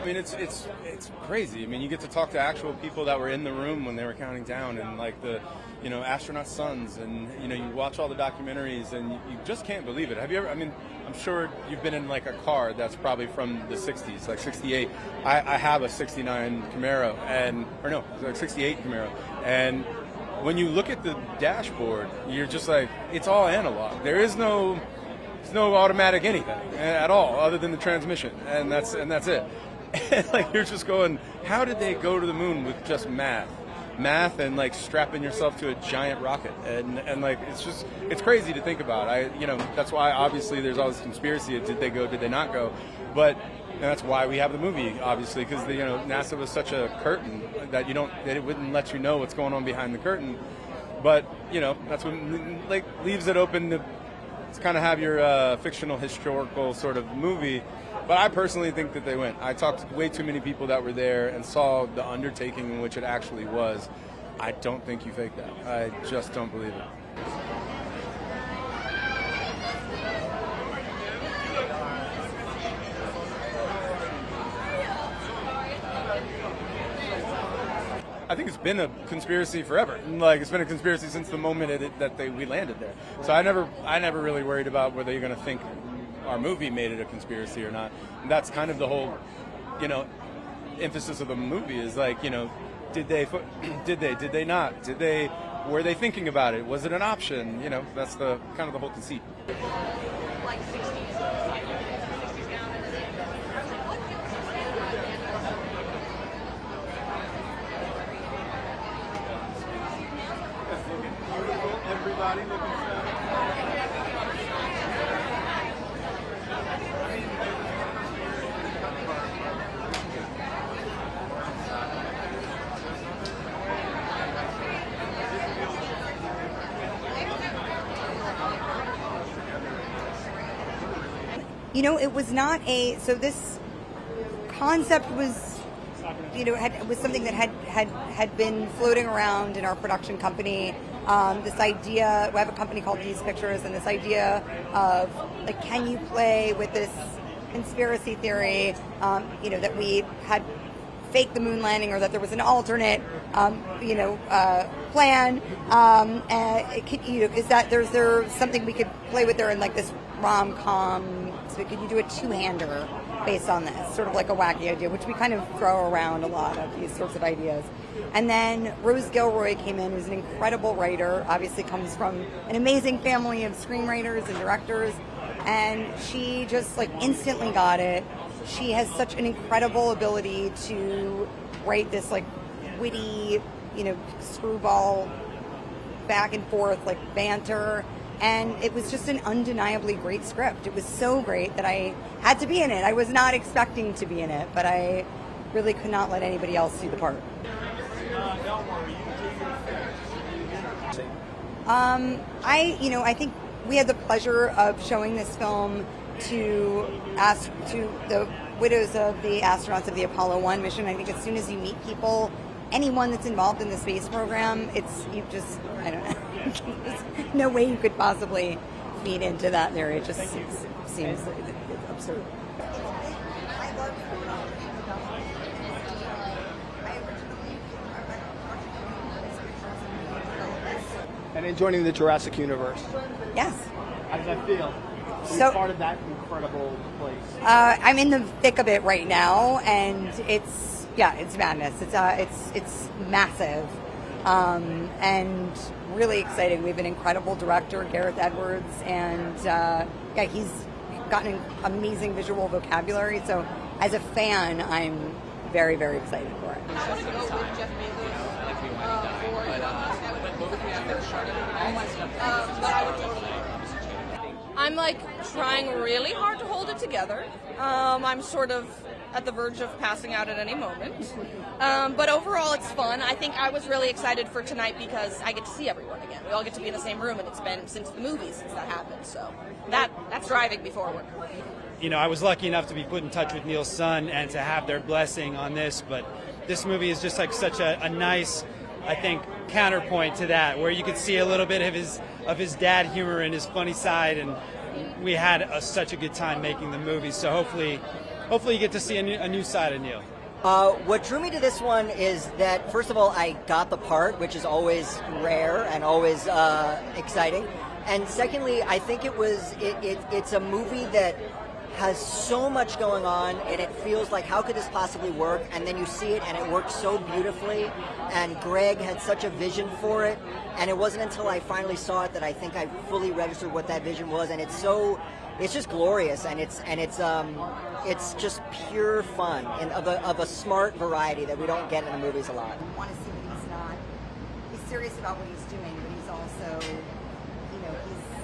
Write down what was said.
mean, it's crazy. I mean, you get to talk to actual people that were in the room when they were counting down, and like the, astronaut sons, and you watch all the documentaries, and you just can't believe it. Have you ever? I mean, I'm sure you've been in like a car that's probably from the '60s, like '68. I have a '69 Camaro, like '68 Camaro, and when you look at the dashboard, you're just like, it's all analog. There's no automatic anything at all other than the transmission, and that's it. And like, you're just going, how did they go to the moon with just math and like strapping yourself to a giant rocket, and like, it's crazy to think about. That's why obviously there's all this conspiracy of did they go, did they not go, and that's why we have the movie, obviously, because NASA was such a curtain that it wouldn't let you know what's going on behind the curtain. But that's what like leaves it open to kind of have your fictional historical sort of movie. But I personally think that they went. I talked to way too many people that were there and saw the undertaking in which it actually was. I don't think you faked that. I just don't believe it. I think it's been a conspiracy forever. Like, it's been a conspiracy since the moment we landed there. So I never really worried about whether you're going to think our movie made it a conspiracy or not. And that's kind of the whole, emphasis of the movie is like, did they not? Were they thinking about it? Was it an option? That's the kind of the whole conceit. Everybody looking sad. It was not so this concept was, was something that had been floating around in our production company. This idea, we have a company called These Pictures, and this idea of, like, can you play with this conspiracy theory, that we had faked the moon landing, or that there was an alternate, plan, is that there's something we could play with there in, like, this rom-com, so could you do a two-hander based on this, sort of like a wacky idea, which we kind of throw around a lot of these sorts of ideas. And then Rose Gilroy came in, who's an incredible writer, obviously comes from an amazing family of screenwriters and directors, and she just like instantly got it. She has such an incredible ability to write this like witty, screwball back and forth, like banter. And it was just an undeniably great script. It was so great that I had to be in it. I was not expecting to be in it, but I really could not let anybody else do the part. I think we had the pleasure of showing this film to the widows of the astronauts of the Apollo 1 mission. I think as soon as you meet people, anyone that's involved in the space program, I don't know. There's no way you could possibly feed into that theory. It just seems absurd. And then joining the Jurassic universe. Yes. How does that feel? So part of that incredible place. I'm in the thick of it right now, and it's madness. It's massive, and really exciting. We have an incredible director, Gareth Edwards, and he's got an amazing visual vocabulary. So as a fan, I'm very, very excited for it. I want to go with Jeff Bezos. I'm like trying really hard to hold it together. I'm sort of at the verge of passing out at any moment. But overall, it's fun. I think I was really excited for tonight because I get to see everyone again. We all get to be in the same room, and it's been since the movie since that happened. So that's driving me forward. I was lucky enough to be put in touch with Neil's son and to have their blessing on this. But this movie is just like such a nice, I think, counterpoint to that, where you could see a little bit of his dad humor and his funny side, and we had such a good time making the movie. So hopefully hopefully you get to see a new side of Neil. What drew me to this one is that, first of all, I got the part, which is always rare and always exciting. And secondly, I think it's a movie that has so much going on, and it feels like, how could this possibly work? And then you see it, and it works so beautifully. And Greg had such a vision for it, and it wasn't until I finally saw it that I think I fully registered what that vision was. And it's just glorious, and it's just pure fun and of a smart variety that we don't get in the movies a lot. I want to see that he's serious about what he's doing, but he's also, he's